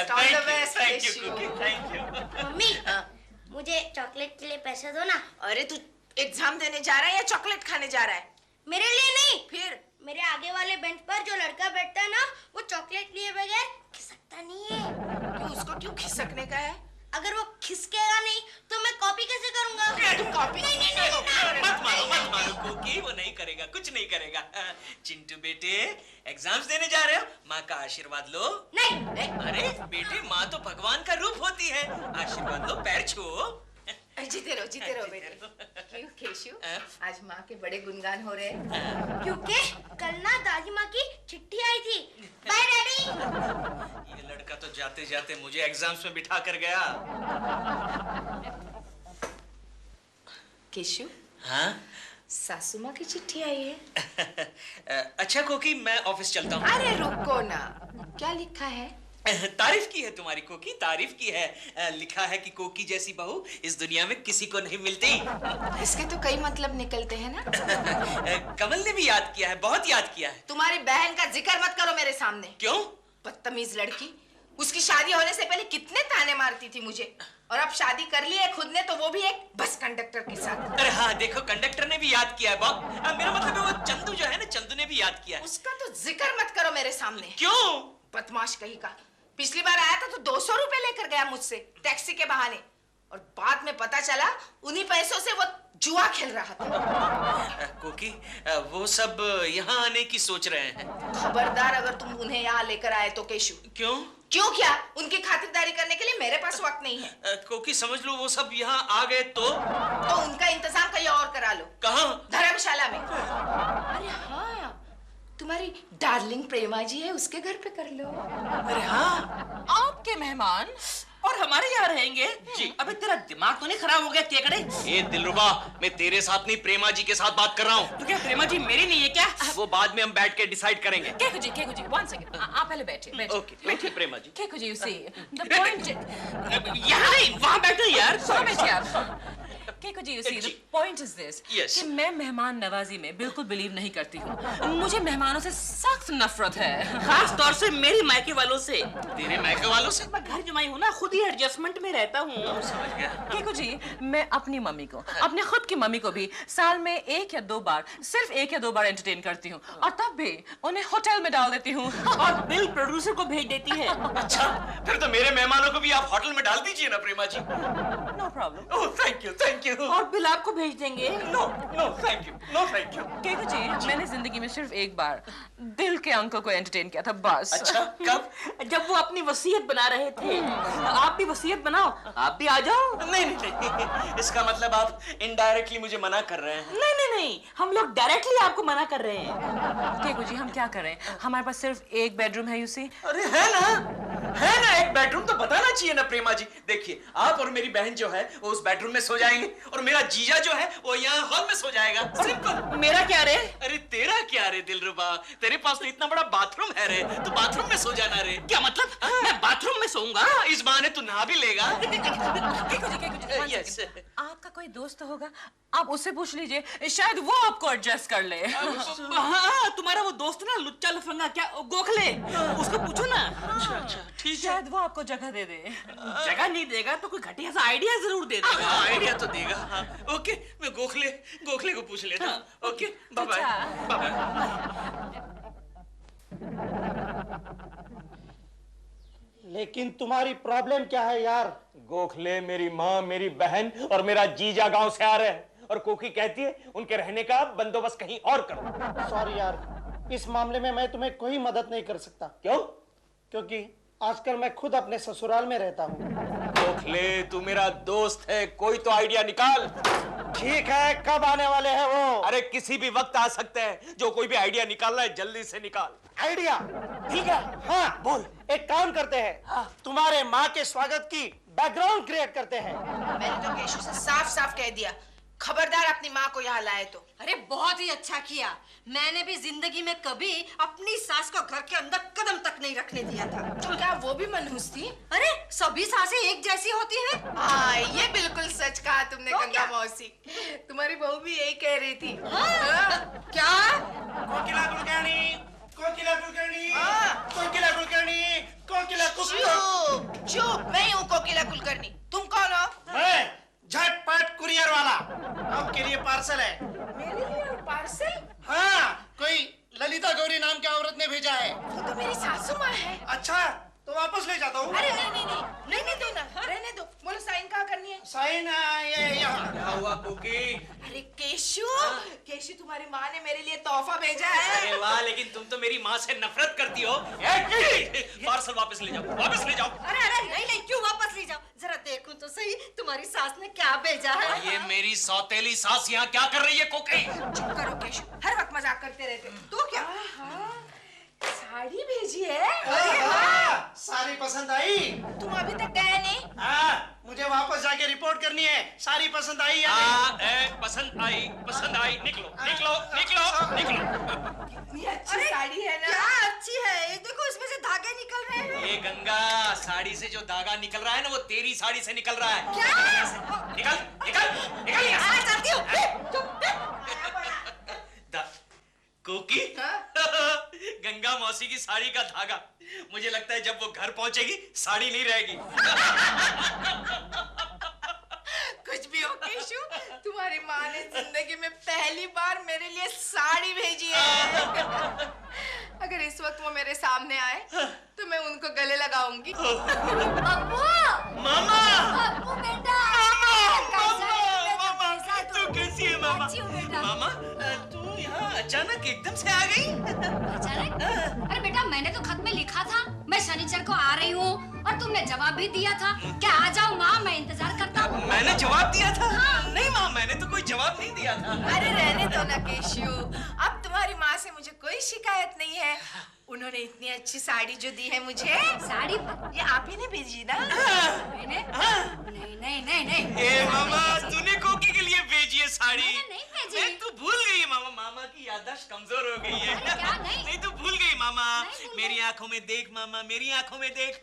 All the best, thank you Keshav. Cookie, thank you. Mummy, मुझे चॉकलेट के लिए पैसे दो ना। अरे तू एग्जाम देने जा रहा है या चॉकलेट खाने जा रहा है? मेरे लिए नहीं, फिर मेरे आगे वाले बेंच पर जो लड़का बैठता है ना, वो चॉकलेट लिए बगैर खिसकता नहीं है। क्यों, उसको क्यों खिसकने का है? अगर वो खिसकेगा नहीं तो मैं कॉपी कैसे करूंगा? तू कॉपी मत मारो कुकी, वो नहीं करेगा, कुछ नहीं करेगा। चिंटू बेटे, एग्जाम्स देने जा रहे हो, माँ का आशीर्वाद लो। नहीं। अरे बेटे, माँ तो भगवान का रूप होती है, आशीर्वाद लो, पैर छुओ। जीते रहो बेटे। क्यों केशव, आज माँ के बड़े गुणगान हो रहे हैं। क्योंकि कल ना दादी माँ की चिट्ठी आई थी। Bye daddy. ये लड़का तो जाते जाते मुझे एग्जाम्स में बिठा कर गया। केशव, हाँ? सासू माँ की चिट्ठी आई है। अच्छा कोकी, मैं ऑफिस चलता हूँ। अरे रुको ना, क्या लिखा है? तारीफ की है तुम्हारी कोकी, तारीफ की है। लिखा है कि कोकी जैसी बहू इस दुनिया में किसी को नहीं मिलती। इसके तो कई मतलब निकलते हैं ना। कमल ने भी याद किया है, बहुत याद किया है। तुम्हारी बहन का जिक्र मत करो मेरे सामने। क्यों? बदतमीज लड़की, उसकी शादी होने से पहले कितने ताने मारती थी मुझे, और अब शादी कर ली है खुद ने, तो वो भी एक बस कंडक्टर के साथ। अरे हाँ देखो, कंडक्टर ने भी याद किया है। मेरा मतलब है वो चंदू जो है ना, चंदू ने भी याद किया है। उसका तो जिक्र मत करो मेरे सामने। क्यों? बदमाश कहीं का। पिछली बार आया था तो 200 रुपए लेकर गया मुझसे टैक्सी के बहाने, और बाद में पता चला उन्हीं पैसों से वो जुआ खेल रहा था। कोकी, वो सब यहाँ आने की सोच रहे हैं। खबरदार अगर तुम उन्हें यहाँ लेकर आए तो केशव। क्यों? क्यों क्या? उनकी खातिरदारी करने के लिए मेरे पास वक्त नहीं है। कोकी समझ लो, वो सब यहाँ आ गए तो उनका इंतजाम कहीं और करा लो। कहाँ? धर्मशाला में। अरे हाँ, तुम्हारी डार्लिंग प्रेमा जी है, उसके घर पे कर लो। अरे हाँ, आपके मेहमान और हमारे यहाँ रहेंगे जी। अबे तेरा दिमाग तो नहीं खराब हो गया केकड़े? ए दिलरुबा, मैं तेरे साथ नहीं, प्रेमा जी के साथ बात कर रहा हूँ। तो क्या प्रेमा जी मेरी नहीं है क्या? वो बाद में हम बैठ के डिसाइड करेंगे। केकू जी, one second. आप पहले बैठिए। ओके, बैठिए प्रेमा जी। केकू जी, you see, the point. यहाँ नहीं, वहाँ बैठो यार। बैठिए आप। केको जी, you see, the point is this, Yes. कि मैं मेहमान नवाजी में बिल्कुल बिलीव नहीं करती हूँ। मुझे मेहमानों से सख्त नफरत है। खास तौर से मेरी मायके वालों से। तेरे मायके वालों से? मैं घर जमाई हूँ ना, खुद ही एडजस्टमेंट में रहता हूँ। समझ गया। केको जी, मैं अपनी मम्मी को, अपने खुद की मम्मी को भी साल में 1 या 2 बार, सिर्फ 1 या 2 बार एंटरटेन करती हूँ, और तब भी उन्हें होटल में डाल देती हूँ। और बिल प्रोड्यूसर को भेज देती है। अच्छा, फिर तो मेरे मेहमानों को भी आप होटल में डाल दीजिए ना Prema ji. No problem. Oh thank you, thank you. और बिल आपको भेज देंगे। No no thank you, no thank you. केको जी, मैंने जिंदगी में सिर्फ 1 बार दिल के अंकल को एंटरटेन किया था, बस। अच्छा, कब? जब वो अपनी वसीयत बना रहे थे। आप भी वसीयत बनाओ, आप भी आ जाओ। नहीं नहीं नहीं, इसका मतलब आप इनडायरेक्टली मुझे मना कर रहे हैं। नहीं नहीं नहीं, हम लोग डायरेक्टली आपको मना कर रहे हैं। केको जी, हम क्या करें? हमारे पास सिर्फ 1 बेडरूम है, यू सी। अरे है ना 1 बेडरूम तो बताना चाहिए ना प्रेमा जी। देखिए, आप और मेरी बहन जो है वो उस बेडरूम में सो जाएंगे, और मेरा जीजा जो है वो यहाँ हॉल में सो जाएगा। सिंपल। मेरा क्या रे? अरे तेरा क्या रे दिलरुबा, तेरे पास तो इतना बड़ा बाथरूम है रे, तो बाथरूम में सो जाना रे। क्या मतलब? मैं बाथरूम में सोऊंगा? इस बहाने तू नहा भी लेगा। केको जी, one Yes. second. आपका कोई दोस्त होगा, आप उससे पूछ लीजिए, शायद वो आपको एडजस्ट कर ले। हाँ, तुम्हारा वो दोस्त ना, लुच्चा लफंगा, क्या गोखले, उसको पूछो ना। अच्छा ठीक है। शायद वो आपको जगह दे दे। जगह नहीं देगा तो कोई घटिया सा आइडिया जरूर दे देगा। आइडिया तो देगा। हाँ, ओके, मैं गोखले को पूछ लेता हूँ। Okay, bye bye. अच्छा। Bye bye. लेकिन तुम्हारी प्रॉब्लम क्या है यार? गोखले, मेरी माँ, मेरी बहन और मेरा जीजा गांव से आ रहे हैं, और कोकी कहती है उनके रहने का बंदोबस्त कहीं और करो। सॉरी यार, इस मामले में मैं तुम्हें कोई मदद नहीं कर सकता। क्यों? क्योंकि आजकल मैं खुद अपने ससुराल में रहता हूँ। गोखले, तू मेरा दोस्त है, कोई तो आइडिया निकाल। ठीक है, कब आने वाले हैं वो? अरे किसी भी वक्त आ सकते हैं। जो कोई भी आइडिया निकालना है जल्दी से निकाल। आइडिया? ठीक है, हाँ बोल। एक काम करते हैं, तुम्हारे माँ के स्वागत की बैकग्राउंड क्रिएट करते हैं। मैंने तो केशु से साफ साफ कह दिया, खबरदार अपनी माँ को यहाँ लाए तो। अरे बहुत ही अच्छा किया। मैंने भी जिंदगी में कभी अपनी सास को घर के अंदर कदम तक नहीं रखने दिया था। तो क्या वो भी मनहूस थी? अरे सभी सासें एक जैसी होती हैं। हाँ, ये बिल्कुल सच कहा तुमने तो गंगा क्या? मौसी। तुम्हारी बहू भी यही कह रही थी। हाँ? क्या? कोकिला कुलकर्णी, कोकिला कुलकर्णी, हाँ। कोकिला कुलकर्णी, कोकिला चुप चुप, मैं हूँ कोकिला कुलकर्णी। तुम कौन हो? मैं झटपट कुरियर वाला। आपके लिए पार्सल है। मेरे लिए पार्सल? हाँ, कोई ललिता गौरी नाम की औरत ने भेजा है। वो तो मेरी सासू माँ है। अच्छा, तो वापस ले जाता हूँ। अरे नहीं नहीं नहीं नहीं नहीं, दो ना, रहने दो। बोलो साइन कहाँ करनी है? साइन ये यहाँ। क्या हुआ कोकी? अरे केशु, केशु तुम्हारी माँ ने मेरे लिए तोहफा भेजा है। अरे वाह, लेकिन तुम तो मेरी माँ से नफरत करती हो। पार्सल वापस ले जाओ, वापस ले जाओ। अरे अरे नहीं नहीं, क्यों वापस ले जाओ? जरा देखूं तो सही तुम्हारी सास ने क्या भेजा है। ये मेरी सौतेली सास यहाँ क्या कर रही है कोकी? चुप करो केशु, हर वक्त मजाक करते रहते। तो क्या? साड़ी भेजी है? अरे वाह! सारी पसंद आई? तुम अभी तक गए नहीं? हाँ, मुझे वापस जाके रिपोर्ट करनी है। सारी पसंद आई या नहीं? पसंद आई। निकलो निकलो निकलो निकलो। कितनी अच्छी साड़ी है ना? क्या अच्छी है, ये देखो इसमें से धागे निकल रहे हैं। ये गंगा, साड़ी से जो धागा निकल रहा है ना, वो तेरी साड़ी से निकल रहा है। क्या? निकल यहाँ से। चलती हूँ। कोकी, गंगा मौसी की साड़ी का धागा, मुझे लगता है जब वो घर पहुंचेगी साड़ी नहीं रहेगी। कुछ भी हो केशु, तुम्हारी माँ ने जिंदगी में पहली बार मेरे लिए साड़ी भेजी है। अगर इस वक्त वो मेरे सामने आए तो मैं उनको गले लगाऊंगी। अब्बू! मामा, अब्बू बेटा! तू कैसी है मामा? अच्छी हूँ बेटा। मामा, तू यहाँ अचानक एकदम से आ गई? अचानक? अरे बेटा, मैंने तो खत में लिखा था मैं शनिचर को आ रही हूँ, और तुमने जवाब भी दिया था क्या आ जाओ माँ, मैं इंतजार करता हूँ। मैंने जवाब दिया था? नहीं माँ, मैंने तो कोई जवाब नहीं दिया था। अरे रहने दो ना केशु, अब तुम्हारी माँ से मुझे कोई शिकायत नहीं है। उन्होंने इतनी अच्छी साड़ी जो दी है मुझे, साड़ी? ये आप ही ने भेजी ना? मैंने? नहीं नहीं नहीं नहीं। ए मामा, तूने कोकी के लिए भेजी है साड़ी? मैंने नहीं भेजी। नहीं, तू भूल गई है मामा। मामा की याददाश्त कमजोर हो गई है। अरे क्या? नहीं। तू भूल गई मामा। नहीं भूल मेरी आंखों में देख मामा, मेरी आंखों में देख,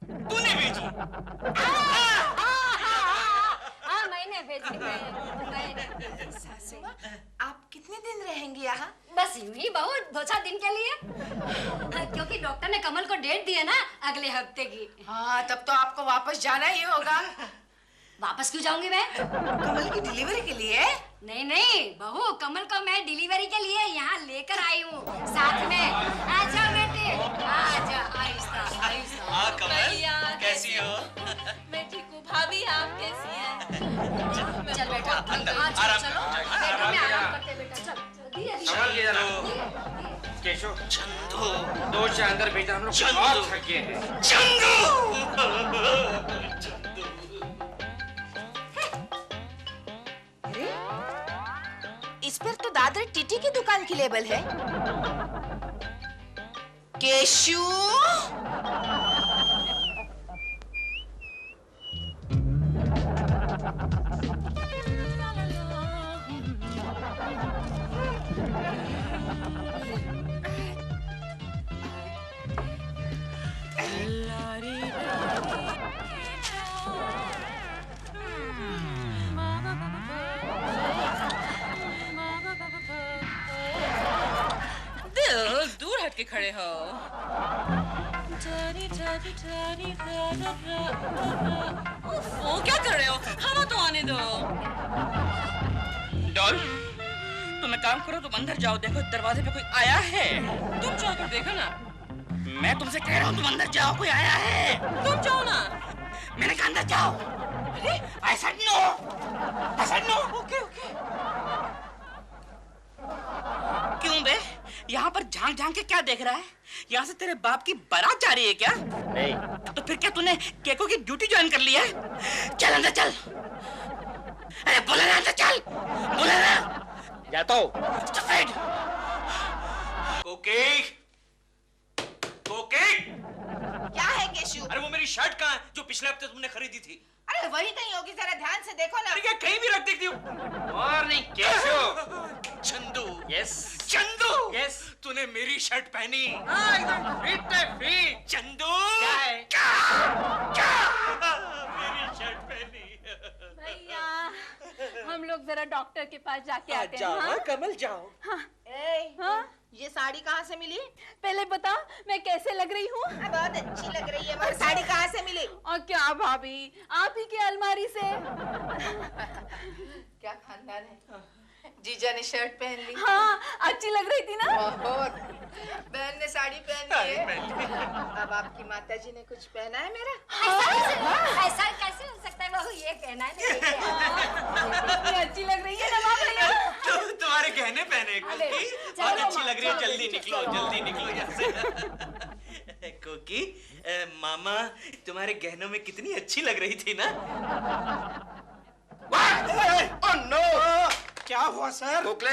तूने भेजी। हाँ, मैं नहीं भेजेंगे। सासू माँ, आप कितने दिन रहेंगी यहाँ? बस यूं ही बहू 2-4 दिन के लिए, क्योंकि डॉक्टर ने कमल को डेट दी है ना अगले हफ्ते की। हाँ, तब तो आपको वापस जाना ही होगा। वापस क्यों जाऊंगी मैं? कमल की डिलीवरी के लिए? नहीं बहू, कमल को मैं डिलीवरी के लिए यहाँ लेकर आई हूँ साथ में। आजा बेटे, आजा, आहिस्ता आहिस्ता। हाँ कमल, कैसी हो? मैं ठीक हूँ भाभी, आप कैसी हैं? चल बेटा, आराम चलो बेडरूम में आराम करते बेटा, चल धीरे धीरे। केशव, चंदू, दो से अंदर भेजा, हम लोग बहुत थके हैं। इस पर तो दादर टीटी की दुकान की लेबल है। केशु, दूर हट के खड़े हो। वो क्या कर रहे हो? हवा तो आने दो। डॉल, तुम एक काम करो, तुम अंदर जाओ, देखो दरवाजे पे कोई आया है। तुम जाकर देखो ना। मैं तुमसे कह रहा हूँ, तुम अंदर जाओ, कोई आया है। तुम जाओ ना। मैंने कहा अंदर जाओ। अरे I said no. I said no. Okay okay. क्यों बे? यहाँ पर झांक झांक के क्या देख रहा है? यहाँ से तेरे बाप की बारात जा रही है क्या? नहीं। तो फिर क्या तूने केको की ड्यूटी ज्वाइन कर ली है? चल अंदर चल। अरे बोले ना अंदर चल, बोले ना। जाता हूँ। Stupid. कोकी, कोकी, क्या है केशु? अरे वो मेरी शर्ट कहाँ है जो पिछले हफ्ते तुमने खरीदी थी? अरे वही कहीं होगी, जरा ध्यान से देखो ना। अरे क्या कहीं भी रख देती हूँ? और नहीं केशव। Chandu, yes Chandu, yes. तूने मेरी शर्ट पहनी। हाँ, एकदम फिट है, फिट। चंदू, क्या है? क्या मेरी शर्ट पहनी। भैया, हम लोग जरा डॉक्टर के पास जाके आते हैं। जाओ हाँ? कमल, जाओ। हाँ? ये साड़ी कहाँ से मिली? पहले बता, मैं कैसे लग रही हूँ? बहुत अच्छी लग रही है, मगर साड़ी कहाँ से मिली? और क्या भाभी, आप ही की अलमारी से। क्या खानदान है। जीजा ने शर्ट पहन ली। हाँ, अच्छी लग रही थी ना? बहुत। बहन ने साड़ी पहनी है। अब आपकी माताजी ने कुछ पहना है मेरा? ऐसा कैसे हो सकता है बहू, ये कहना है कितनी अच्छी लग रही है ना माँ भैया। तुम्हारे गहने पहने अरे, कोकी, चलो बहुत अच्छी माँ, लग रही है। चलो जल्दी बेटी, निकलो, चलो। जल्दी निकलो यहाँ से। कोकी, मामा तुम्हारे गहनों में कितनी अच्छी लग रही थी ना? Oh no! क्या हुआ सर? गोखले,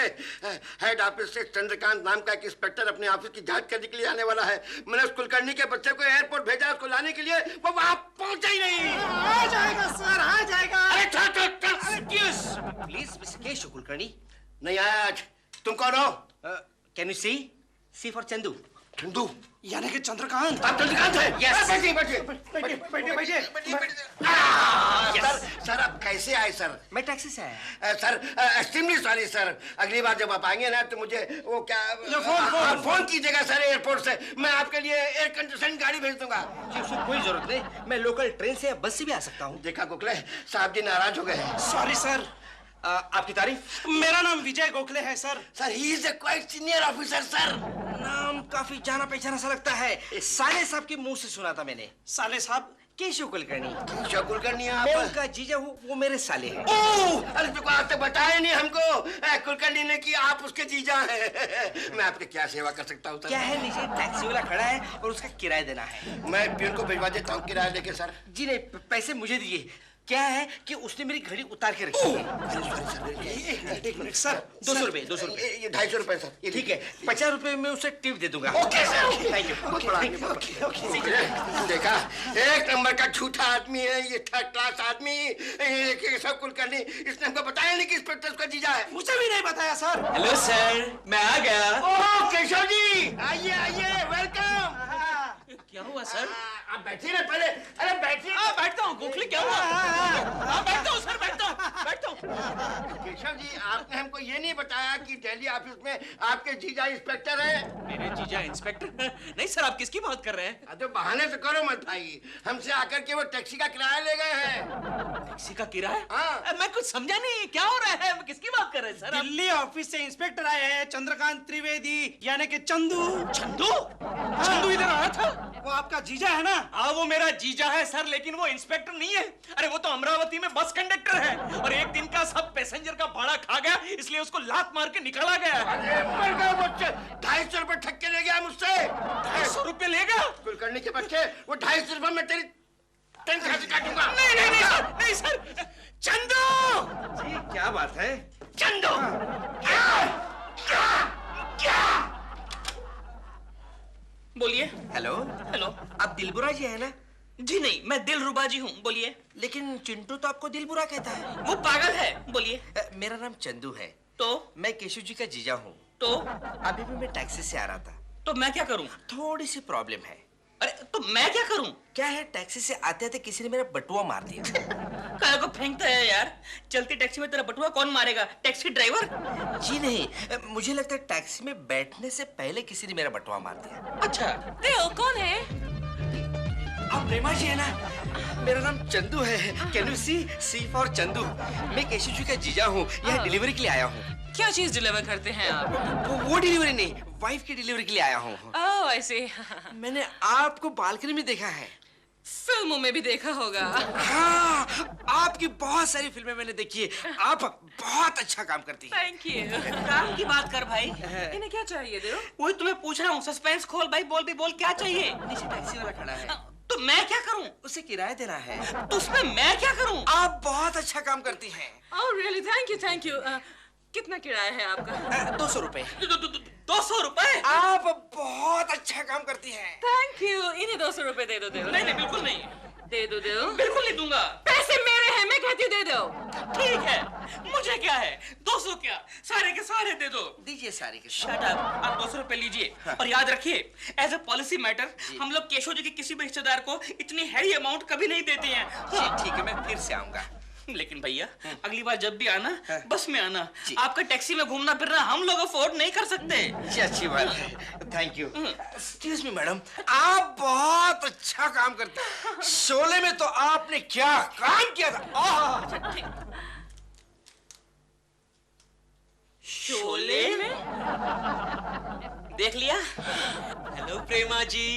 हेड ऑफिस से चंद्रकांत नाम का एक इंस्पेक्टर अपने ऑफिस की जांच करने के लिए आने वाला है। मैंने उस कुलकर्णी के बच्चे को एयरपोर्ट भेजा उसको लाने के लिए, वो वहां पहुंचा ही नहीं। आ जाएगा सर, आ जाएगा। अरे चल। Excuse please mister Keshav Kulkarni. नहीं आया आज। तुम कौन हो? Can you see for Chandu. Chandu? यानी कि चंद्रकांत। आप चंद्रकांत है? Yes. बैठिए। सर आप कैसे आए सर? मैं टैक्सी से आया। Sir extremely sorry sir. अगली बार जब आप आएंगे ना तो मुझे वो क्या फोन कीजिएगा सर एयरपोर्ट से। मैं आपके लिए एयर कंडीशन गाड़ी भेज दूंगा। उसकी कोई जरूरत नहीं, मैं लोकल ट्रेन से या बस से भी आ सकता हूँ। देखा गोखले, साहब जी नाराज हो गए। Sorry sir. आपकी तारीफ? मेरा नाम विजय गोखले है sir. Sir he is a quite senior officer sir. नाम काफी जाना पहचाना सा लगता है। साले साहब के मुंह से सुना था मैंने। साले साहब? केशव कुलकर्णी। केशव कुलकर्णी आप? मैं उनका जीजा हूँ, वो मेरे साले हैं। ओह, अरे देखो आप तो बताया नहीं हमको कुलकर्णी ने कि आप उसके जीजा हैं। मैं आपकी क्या सेवा कर सकता हूँ सर? क्या है, नीचे टैक्सी वाला खड़ा है और उसका किराया देना है। मैं पियन को भिजवा देता हूँ किराया लेके सर। जी नहीं, पैसे मुझे दीजिए। क्या है कि उसने मेरी घड़ी उतार के रखी है। एक मिनट सर, 200 रुपए। ये 250 रुपए सर। ये ठीक है, 50 रुपए में उसे टिप दे दूंगा। Okay sir. Thank you. देखा, एक नंबर का झूठा आदमी है ये, थर्ड क्लास आदमी। केशव कुलकर्णी, इसने हमको बताया नहीं कि इंस्पेक्टर उसका जीजा है। मुझे भी नहीं बताया सर। हेलो सर, मैं आ गया। ओह केशव जी, आइए वेलकम। क्या क्या हुआ सर? आप बैठिए ना पहले। अरे बैठिए। बैठता हूँ। गोखले क्या हुआ? बैठता हूँ सर, बैठता हूँ। केशव जी, आपने हमको ये नहीं बताया कि दिल्ली ऑफिस में आपके जीजा इंस्पेक्टर है। मेरे जीजा इंस्पेक्टर? नहीं सर, आप किसकी बात कर रहे हैं? तो बहाने से करो मत भाई, हमसे आकर के वो टैक्सी का किराया ले गए हैं। टैक्सी का किराया? हाँ। मैं कुछ समझा नहीं, क्या हो रहा है? किसकी बात कर रहे हैं सर? दिल्ली ऑफिस से इंस्पेक्टर आए हैं, चंद्रकांत त्रिवेदी, यानी कि चंदू। चंदू? चंदू इधर आया था? वो आपका जीजा है ना? हाँ, वो मेरा जीजा है सर, लेकिन वो इंस्पेक्टर नहीं है। अरे वो तो अमरावती में बस कंडक्टर है, और एक दिन का सब पैसेंजर का भाड़ा खा गया, इसलिए उसको लात मार के निकाला गया। अरे मर गया वो, 250 रुपए ठग के ले गया मुझसे। 250 रुपए ले गया? कुलकर्णी के बच्चे, वो 250 रुपए में तेरी काटूंगा। नहीं सर। चंदू जी क्या बात है? चंदू क्या? बोलिए। हेलो। हेलो, आप दिलबुरा जी है ना? जी नहीं, मैं दिलरुबा जी हूँ। बोलिए। लेकिन चिंटू तो आपको दिलबुरा कहता है। वो पागल है। बोलिए। मेरा नाम चंदू है। तो? मैं केशव जी का जीजा हूँ। तो? अभी भी मैं टैक्सी से आ रहा था। तो मैं क्या करूँ? थोड़ी सी प्रॉब्लम है। अरे तो मैं क्या करूँ? क्या है, टैक्सी से आते आते किसी ने मेरा बटुआ मार दिया। काय को फेंकता है यार? चलती टैक्सी में तेरा बटुआ कौन मारेगा? Taxi driver? जी नहीं, मुझे लगता है टैक्सी में बैठने से पहले किसी ने मेरा बटुआ मार दिया। अच्छा। दिल कौन है? आप प्रेमा जी है ना? मेरा नाम चंदू है। Can you see for Chandu. मैं केशव जी का जीजा हूँ, यहाँ डिलीवरी के लिए आया हूँ। क्या चीज डिलीवर करते हैं आप? वो डिलीवरी नहीं, वाइफ की डिलीवरी के लिए आया हूँ। ओह, ऐसे। मैंने आपको बालकनी में देखा है। फिल्मों में भी देखा होगा। हाँ, आपकी बहुत सारी फिल्में मैंने देखी है। आप बहुत अच्छा काम करती हैं। Thank you. काम की बात कर भाई। इन्हें क्या चाहिए दिल? वही तुम्हें पूछ रहा हूँ। सस्पेंस खोल भाई, बोल भी बोल, क्या चाहिए? नीचे टैक्सी वाला खड़ा है, तो मैं क्या करूँ? उसे किराया देना है। तो उसमें मैं क्या करूँ? आप बहुत अच्छा काम करती हैं। Oh really, thank you. कितना किराया है आपका? 200 रुपए। 200 रुपए? आप बहुत अच्छा काम करती हैं। Thank you. इन्हें 200 रुपए दे दो दिल। नहीं, बिल्कुल नहीं। दे दो दिल। बिल्कुल नहीं दूंगा। पैसे मेरे हैं, मैं कहती हूँ दे दो। ठीक है, मुझे क्या है, 200 क्या, सारे के सारे दे दो। दीजिए सारे के। Shut up. आप 200 रुपए लीजिए। और याद रखिए, एज अ पॉलिसी मैटर, हम लोग केशव जी के किसी भी रिश्तेदार को इतनी हैवी अमाउंट कभी नहीं देते हैं। जी ठीक है, मैं फिर से आऊंगा। लेकिन भैया, अगली बार जब भी आना, बस में आना। आपका टैक्सी में घूमना फिरना हम लोग अफोर्ड नहीं कर सकते। जी अच्छी बात है, thank you. Excuse me madam, आप बहुत अच्छा काम करते हैं। शोले में तो आपने क्या काम किया था। शोले में? देख लिया? हेलो प्रेमा जी,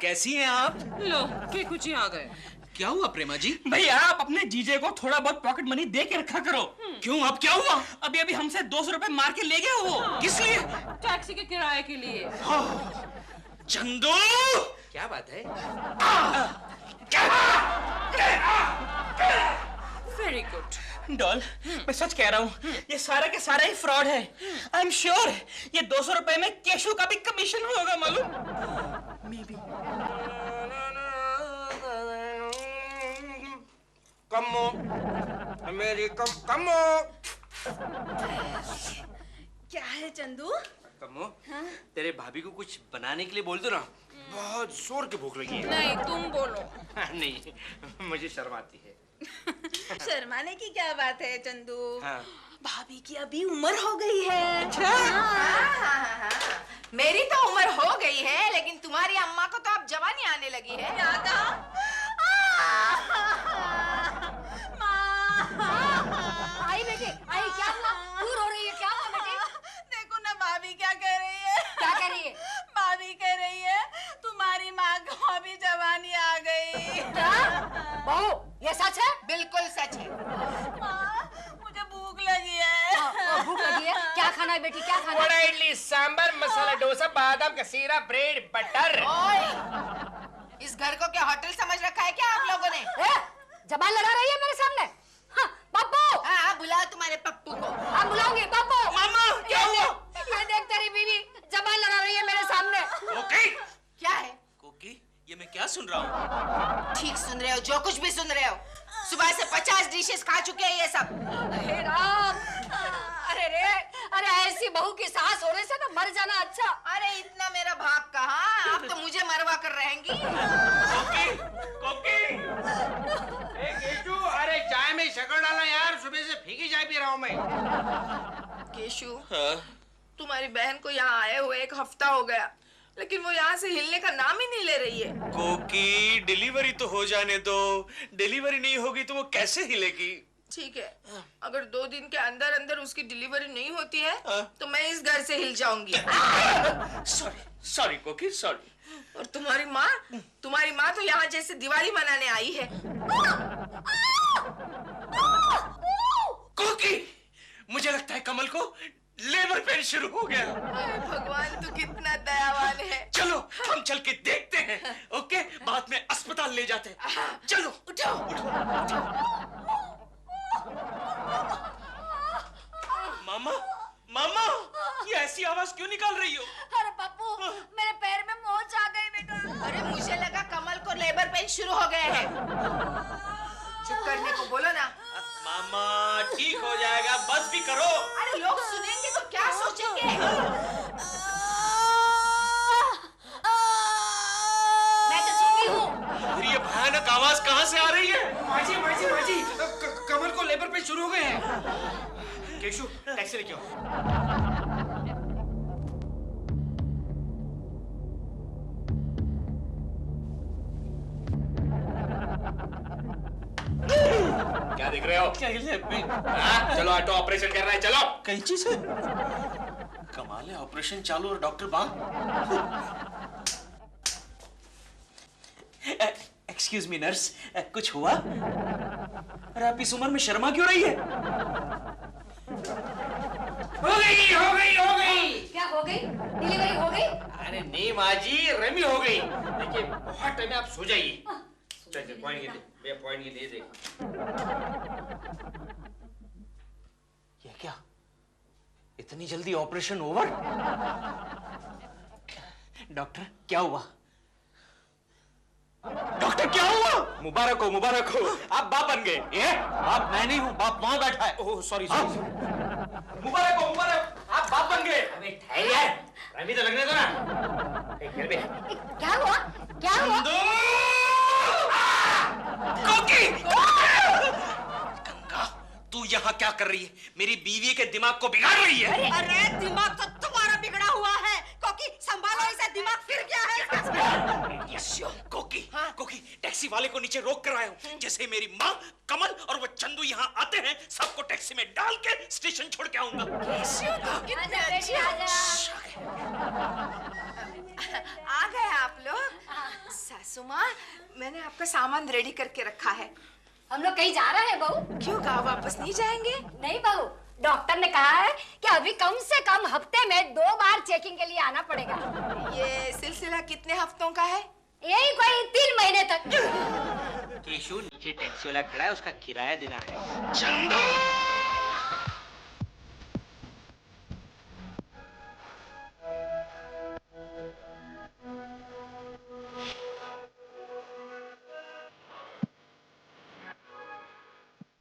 कैसी हैं आप? लो, के कुछ ही आ गए। क्या हुआ प्रेमा जी? भैया, आप अपने जीजे को थोड़ा बहुत पॉकेट मनी दे के रखा करो। क्यों, अब क्या हुआ? अभी हमसे 200 रुपए मार के ले गया वो। किस लिए? टैक्सी के किराए के लिए। चंदू! क्या बात है? Very good. डॉल, मैं सच कह रहा हूँ, ये सारा के सारा ही फ्रॉड है। आई एम श्योर ये 200 रुपए में केशव का भी कमीशन होगा, मालूम? May be. कमो मेरी कमो। क्या है चंदू? कमो, तेरे भाभी को कुछ बनाने के लिए बोल दो ना, बहुत जोर की भूख लगी है। नहीं, तुम बोलो। नहीं, मुझे शर्म आती है। शर्माने की क्या बात है चंदू? हाँ। भाभी की अभी उम्र हो गई है। अच्छा? हाँ। मेरी तो उम्र हो गई है, लेकिन तुम्हारी अम्मा को तो अब जवानी आने लगी है। यादा? आई बेटी, आई, क्या हुआ? क्यों रो रही है? क्या हुआ बेटी? देखो ना भाभी क्या कह रही है। क्या कह रही है? भाभी कह रही है तुम्हारी माँ को अभी जवानी आ गई। क्या? बहू, ये सच है? बिल्कुल सच है। माँ, मुझे भूख लगी है। भूख लगी है? क्या खाना है बेटी, क्या खाना है? वड़ा, इडली, सांबर, मसाला डोसा, बादाम का सीरा, ब्रेड, बटर। ओए, इस घर को क्या होटल समझ रखा है क्या आप लोगों ने? जबान लड़ा रही है मेरे सामने? हाँ, पप्पू! हाँ, बुलाओ तुम्हारे पप्पू को। हाँ, बुलाऊंगी। पप्पू! मामा, क्या हुआ? ये देख, तेरी बीवी जबान लड़ा रही है मेरे सामने। ओके। क्या है? कोकी, ये मैं क्या सुन रहा हूँ? ठीक सुन रहे हो, जो कुछ भी सुन रहे हो। सुबह से 50 डिशेस खा चुके हैं ये सब। हे राम! अरे रे, अरे ऐसी बहू की सास होने से ना मर जाना अच्छा। अरे इतना मेरा भाग कहाँ, आप तो मुझे मरवा कर रहेंगी। केशु, अरे चाय में शक्कर डाला यार, सुबह से फीकी चाय पी रहा हूँ मैं। केशु, तुम्हारी बहन को यहाँ आए हुए 1 हफ्ता हो गया, लेकिन वो यहाँ से हिलने का नाम ही नहीं ले रही है। कोकी, डिलीवरी तो हो जाने दो। डिलीवरी नहीं होगी तो वो कैसे हिलेगी? ठीक है, अगर 2 दिन के अंदर अंदर उसकी डिलीवरी नहीं होती है तो मैं इस घर से हिल जाऊंगी। सॉरी कोकी, सॉरी। और तुम्हारी माँ तो यहाँ जैसे दिवाली मनाने आई है। कोकी, मुझे लगता है कमल को लेबर पेन शुरू हो गया। भगवान, तू कितना दयावान है। चलो हम चल के देखते हैं, ओके? बाद में अस्पताल ले जाते हैं। चलो उठो, उठो। मामा, मामा, ये ऐसी आवाज क्यों निकाल रही हो? अरे पप्पू, मेरे पैर में मोच आ गई बेटा। अरे मुझे लगा कमल को लेबर पेन शुरू हो गए हैं। चुप करने को बोलो ना। मामा, ठीक हो जाएगा, बस भी करो। अरे लोग सुनेंगे तो क्या सोचेंगे? मैं तो चुपी हूँ। फिर ये भयानक आवाज कहाँ से आ रही है? माजी, कमल को लेबर पेन शुरू हो गए हैं। केशु, टैक्सी लेके आओ। क्या देख रहे हो? चलो ऑटो ऑपरेशन कर रहा है, चलो। कैंची से? कमाल है, ऑपरेशन चालू और डॉक्टर बाहर। एक्सक्यूज मी नर्स, कुछ हुआ? अरे आप इस उम्र में शर्मा क्यों रही है? हो गई। क्या हो गई? डिलीवरी हो गई? अरे नहीं माँ जी, रमी हो गई। देखिए बहुत टाइम है, आप सो जाइए। चल पॉइंट ये दे। ये क्या? इतनी जल्दी ऑपरेशन ओवर? डॉक्टर क्या हुआ? डॉक्टर क्या हुआ? मुबारक हो, आप बाप बन गए। ये बाप मैं नहीं हूँ, बाप वहां बैठा है। Oh sorry. मुबारक हो, आप बाप बन गए। अबे ठहर यार, रमी तो लगने दो ना। क्या हुआ? कोकी! गंगा, तू यहाँ क्या कर रही है? मेरी बीवी के दिमाग को बिगाड़ रही है। अरे दिमाग तो तुम्हारा बिगड़ा हुआ है। कोकी, संभालो इसे, दिमाग फिर क्या है? कोकी, टैक्सी वाले को नीचे रोक कर आया हूँ। जैसे मेरी माँ, कमल और वो चंदू यहाँ आते हैं, सबको टैक्सी में डाल के स्टेशन छोड़ के आऊंगा। आ गए आप लोग। सासू माँ, मैंने आपका सामान रेडी करके रखा है। हम लोग कहीं जा रहे हैं बहू? क्यों, गाँव वापस नहीं जाएंगे? नहीं बहू, डॉक्टर ने कहा है कि अभी कम से कम हफ्ते में 2 बार चेकिंग के लिए आना पड़ेगा। ये सिलसिला कितने हफ्तों का है? यही कोई 3 महीने तक। केशु, नीचे टैक्सी वाला खड़ा है, उसका किराया देना है। चंदू!